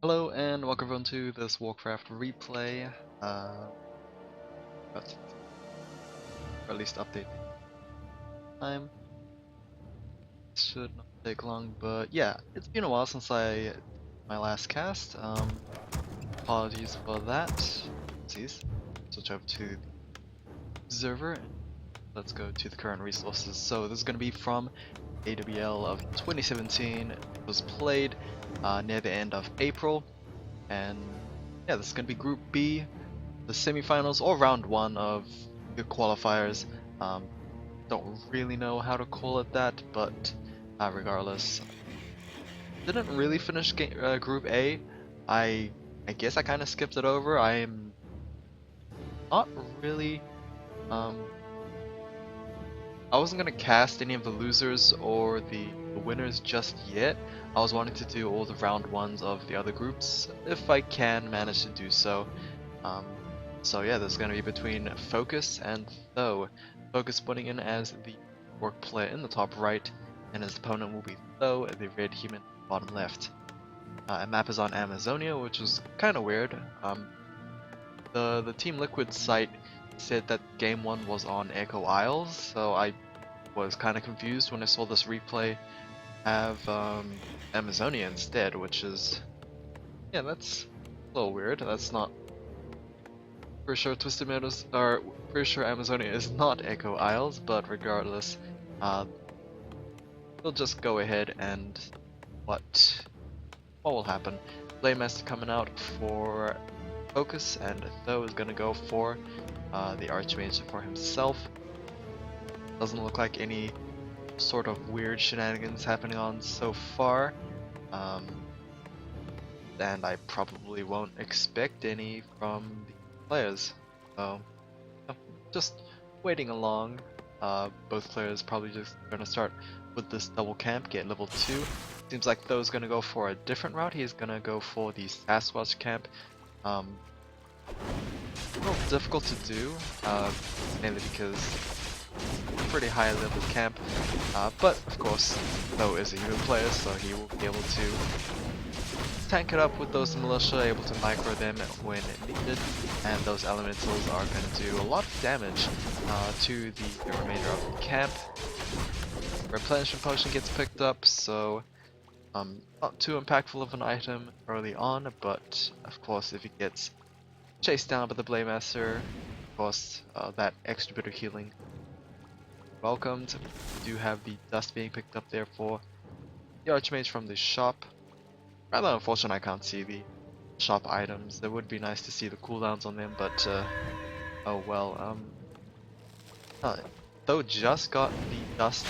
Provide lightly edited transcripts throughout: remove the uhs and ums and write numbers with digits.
Hello and welcome everyone to this Warcraft replay. But or at least update time. Should not take long, but yeah, it's been a while since I did my last cast. Apologies for that. Please switch over to the observer. Let's go to the current resources. So this is going to be from AWL of 2017. It was played near the end of April, and yeah, this is going to be Group B, the semifinals or round 1 of the qualifiers. Don't really know how to call it that, but regardless, didn't really finish Group A. I guess I kind of skipped it over. I'm not really I wasn't gonna cast any of the losers or the winners just yet. I was wanting to do all the round 1s of the other groups if I can manage to do so. So yeah, there's gonna be between FoCuS and Tho. FoCuS putting in as the orc player in the top right, and his opponent will be Tho, the red human, bottom left. And map is on Amazonia, which was kind of weird. The Team Liquid site said that game 1 was on Echo Isles, so I was kind of confused when I saw this replay have Amazonia instead, which is, yeah, that's a little weird. That's not, pretty sure Twisted Meadows, or pretty sure Amazonia is not Echo Isles, but regardless, we'll just go ahead and what will happen. Playmaster coming out for FoCuS, and Tho is gonna go for the Archmage for himself. Doesn't look like any sort of weird shenanigans happening on so far, and I probably won't expect any from the players. So just waiting along. Both players probably just gonna start with this double camp, get level 2. Seems like Tho's gonna go for a different route. He's gonna go for the Sasquatch camp. A little difficult to do, mainly because pretty high level camp, but of course Tho is a human player, so he will be able to tank it up with those militia, able to micro them when needed, and those elementals are going to do a lot of damage to the remainder of the camp. Replenishment potion gets picked up, so not too impactful of an item early on, but of course if he gets chased down by the Blademaster, of course that extra bit of healing welcomed. We do have the dust being picked up there for the Archmage from the shop. Rather unfortunate I can't see the shop items. It would be nice to see the cooldowns on them, but oh well. Tho just got the dust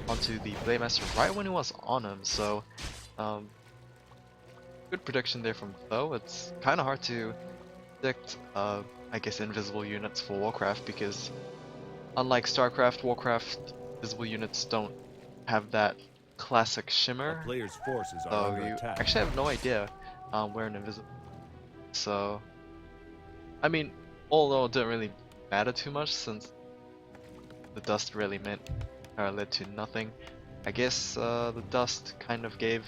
onto the Blademaster right when he was on him, so good prediction there from Tho. It's kind of hard to predict, I guess, invisible units for Warcraft, because unlike StarCraft, Warcraft visible units don't have that classic shimmer. Player's forces are So under you attack. actually have no idea where an invisible. So, I mean, although it didn't really matter too much since the dust really led to nothing. I guess the dust kind of gave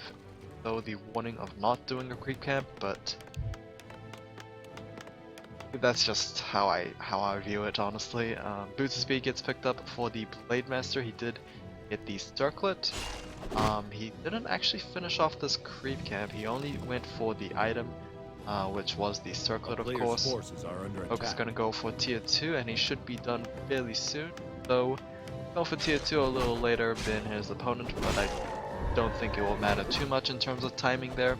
Tho the warning of not doing a creep camp, but that's just how I view it, honestly. Boots of Speed gets picked up for the Blademaster. He did get the Circlet. He didn't actually finish off this creep camp. He only went for the item, which was the Circlet, of course. Forces are under FoCuS attack. gonna go for tier 2, and he should be done fairly soon. Though, go for tier 2 a little later than his opponent, but I don't think it will matter too much in terms of timing there.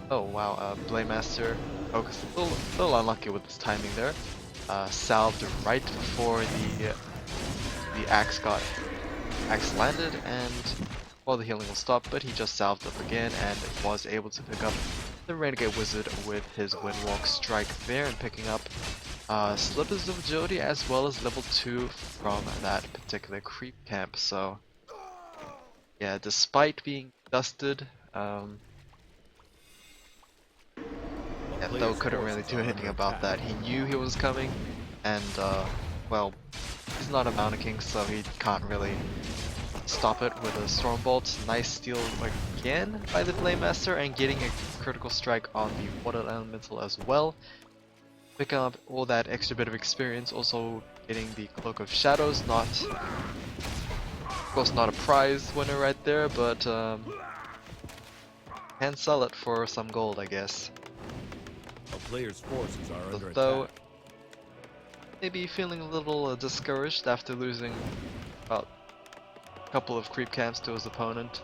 Oh wow, Blademaster FoCuS a little unlucky with his timing there. Salved right before the axe landed, and well, the healing will stop, but he just salved up again and was able to pick up the Renegade Wizard with his Windwalk Strike there, and picking up Slippers of Agility as well as level 2 from that particular creep camp. So yeah, despite being dusted, yeah, Tho couldn't really do anything about that. He knew he was coming, and well, he's not a Mountain King, so he can't really stop it with a Stormbolt. Nice steal again by the Blademaster and getting a critical strike on the Water Elemental as well. Picking up all that extra bit of experience, also getting the Cloak of Shadows, of course not a prize winner right there, but can sell it for some gold, I guess. A player's forces are under Though, attack. maybe feeling a little discouraged after losing about a couple of creep camps to his opponent.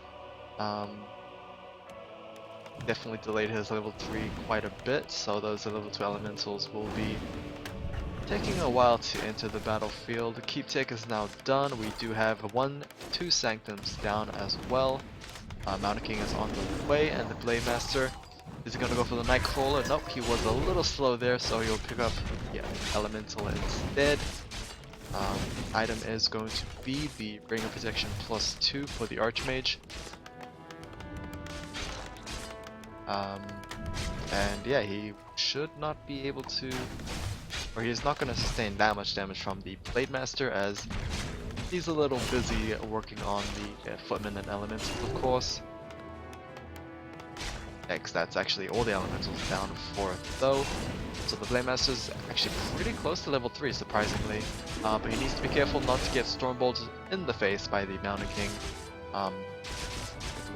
Definitely delayed his level 3 quite a bit, so those level 2 elementals will be taking a while to enter the battlefield. The keep take is now done. We do have 2 sanctums down as well. Mountain King is on the way, and the Blademaster is going to go for the Nightcrawler. Nope, he was a little slow there, so he'll pick up the Elemental instead. Item is going to be the Ring of Protection +2 for the Archmage. And yeah, he should not be able to, or he's not going to sustain that much damage from the Blademaster, as he's a little busy working on the Footman and Elementals, of course. Next, that's actually all the Elementals down for though. So the Blademaster's actually pretty close to level 3, surprisingly. But he needs to be careful not to get Stormbolted in the face by the Mountain King. I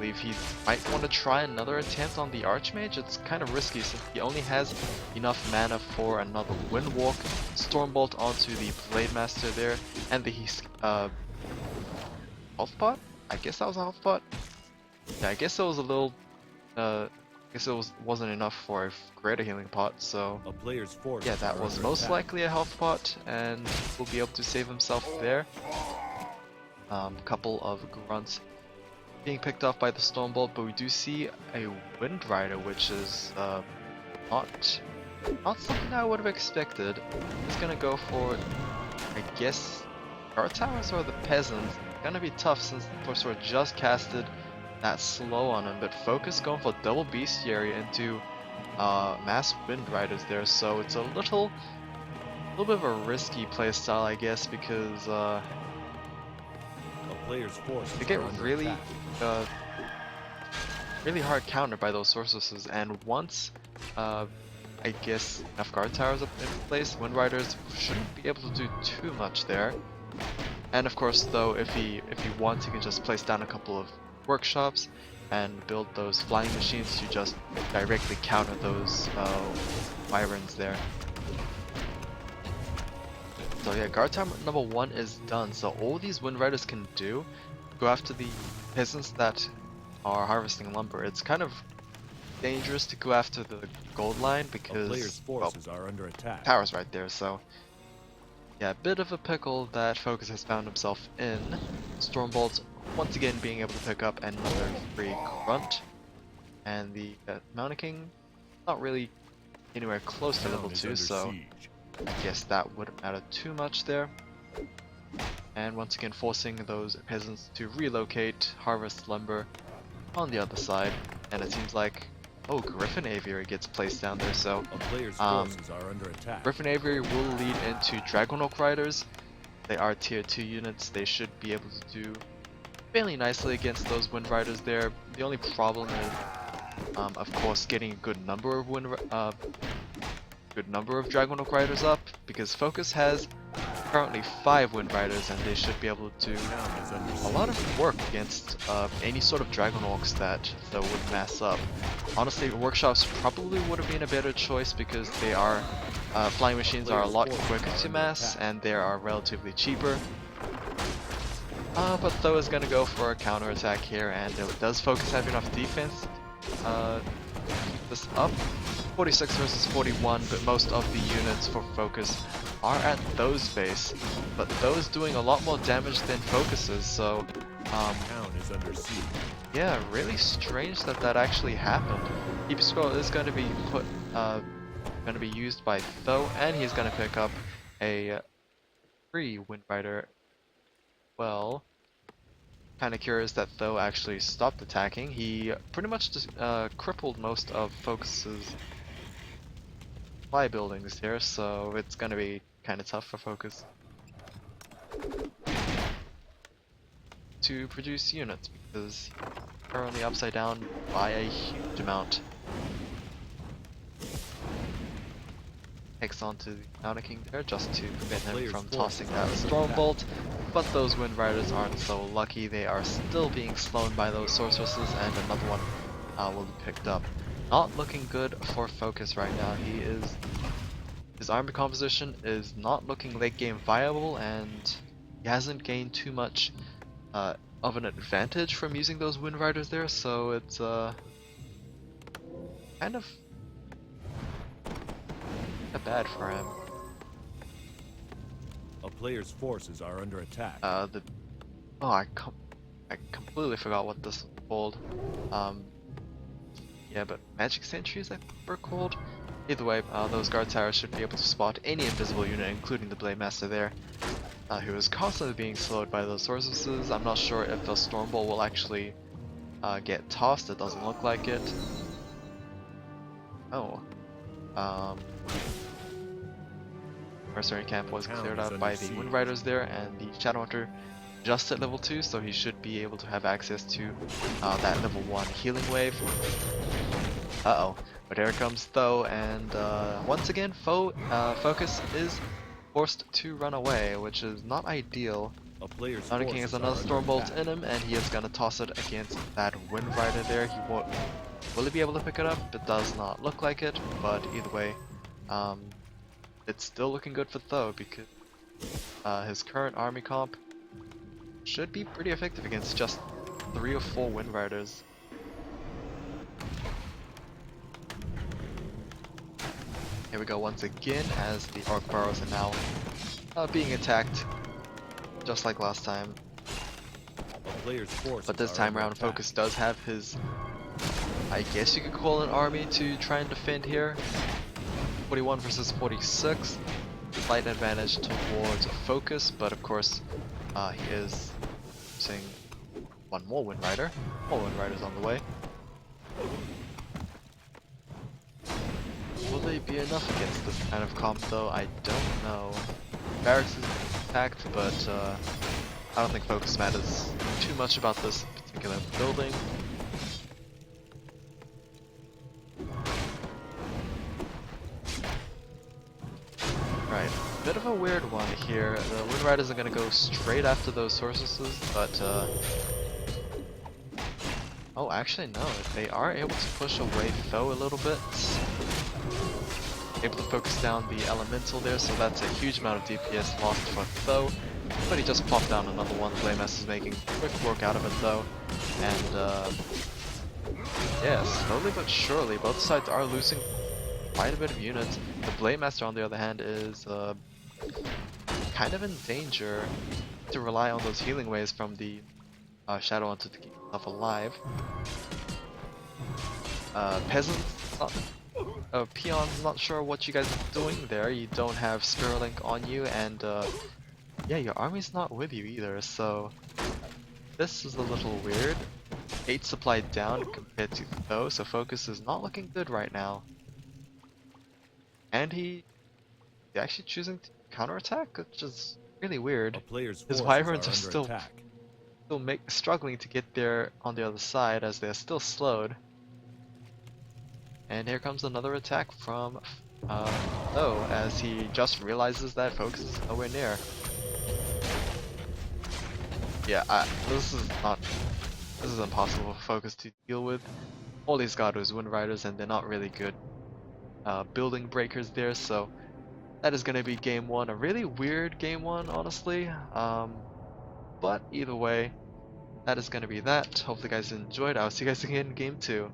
believe he might want to try another attempt on the Archmage. It's kind of risky since he only has enough mana for another Windwalk, Stormbolt onto the Blademaster there, and the health pot? I guess that was a health pot? Yeah, I guess it was a little, I guess it wasn't enough for a greater healing pot, so A player's forces yeah, that are was under most attack. likely a health pot, and will be able to save himself there. Couple of grunts being picked off by the Stormbolt, but we do see a Wind Rider, which is not something I would have expected. He's gonna go for, I guess, guard towers or the peasants. Gonna be tough since the Sorcerer just casted that slow on him, but FoCuS going for double bestiary into mass Wind Riders there, so it's a little bit of a risky playstyle, I guess, because A player's forces they get are under really attack. really hard countered by those sorceresses, and once I guess enough guard towers up in place, Wind Riders shouldn't be able to do too much there. And of course, though, if he wants, he can just place down a couple of workshops and build those flying machines to just directly counter those Wyverns there. So yeah, guard tower number 1 is done. So all these Wind Riders can do, go after the peasants that are harvesting lumber. It's kind of dangerous to go after the gold line A because, player's well, forces are under attack. tower's right there, so yeah, a bit of a pickle that FoCuS has found himself in. Stormbolt once again being able to pick up another free grunt, and the Mountain King not really anywhere close to Town level is 2, under so siege. I guess that wouldn't matter too much there. And once again forcing those peasants to relocate, harvest lumber on the other side, and it seems like, oh, Griffin Aviary gets placed down there, so A player's forces are under attack. Griffin Aviary will lead into Dragonhawk Riders. They are tier 2 units, they should be able to do fairly nicely against those Wind Riders there. The only problem is, of course, getting a good number of Dragonhawk Riders up, because FoCuS has currently 5 Wind Riders, and they should be able to do Town is under a siege. lot of work against any sort of Dragonhawks that would mass up. Honestly, workshops probably would have been a better choice because they are flying machines are a lot quicker to mass and they are relatively cheaper. But Tho is going to go for a counter attack here, and does FoCuS have enough defense? This up 46 versus 41, but most of the units for FoCuS are at Tho's base, but Tho's doing a lot more damage than FoCuS's, so Town is under siege. yeah, really strange that that actually happened. Keep Scroll is going to be used by Tho, and he's going to pick up a free Wind Rider. Well, kind of curious that Tho actually stopped attacking. He pretty much just crippled most of FoCuS's fly buildings here, so it's going to be kind of tough for FoCuS to produce units because he's currently upside down by a huge amount. Takes onto the Counter King there just to prevent him from tossing that Storm Bolt, but those Wind Riders aren't so lucky. They are still being slowed by those Sorceresses, and another one will be picked up. Not looking good for FoCuS right now. His army composition is not looking late game viable, and he hasn't gained too much of an advantage from using those Wind Riders there, so it's kind of bad for him. A player's forces are under attack. I completely forgot what this was called. Yeah, but Magic Sentries I think were called. Either way, those guard towers should be able to spot any invisible unit, including the Blade Master there, who is constantly being slowed by those Sorceresses. I'm not sure if the Storm Bolt will actually get tossed. It doesn't look like it. Oh. Mercenary camp was cleared out by the Wind Riders there, and the Shadowhunter just at level 2, so he should be able to have access to that level 1 healing wave. Uh-oh. But here it comes though, and once again FoCuS is forced to run away, which is not ideal. Counter King has another Storm Bolt in him, and he is going to toss it against that Wind Rider there. Will he be able to pick it up? It does not look like it, but either way, it's still looking good for Tho, because his current army comp should be pretty effective against just 3 or 4 Wind Riders. Here we go once again as the Orc Burrows are now being attacked, just like last time. But this time around, FoCuS does have his, I guess you could call it, an army to try and defend here. 41 versus 46, slight advantage towards FoCuS, but of course he is using one more Wind Rider. More Wind Riders on the way. Will they be enough against this kind of comp though? I don't know. Barracks is attacked, but I don't think FoCuS matters too much about this particular building. Right, bit of a weird one here. The Wind Riders are going to go straight after those Sorceresses, but oh, actually no, they are able to push away Tho a little bit. Able to focus down the Elemental there, so that's a huge amount of DPS lost for Tho. But he just popped down another one. Blade Master is making quick work out of it though. And yeah, slowly but surely, both sides are losing quite a bit of units. The Blade Master, on the other hand, is kind of in danger to rely on those healing waves from the Shadowhunter to keep himself alive. Peasants, Peons, not sure what you guys are doing there. You don't have Spirit Link on you, and yeah, your army's not with you either, so this is a little weird. 8 supply down compared to Tho, so FoCuS is not looking good right now. And he's actually choosing to counterattack, which is really weird. His Wyverns are still struggling to get there on the other side as they're still slowed. And here comes another attack from Tho, as he just realizes that FoCuS is nowhere near. Yeah, this is impossible for FoCuS to deal with. All he's got is Wind Riders, and they're not really good building breakers there, so that is going to be game 1. A really weird game 1, honestly. But either way, that is going to be that. Hope you guys enjoyed. I'll see you guys again in game 2.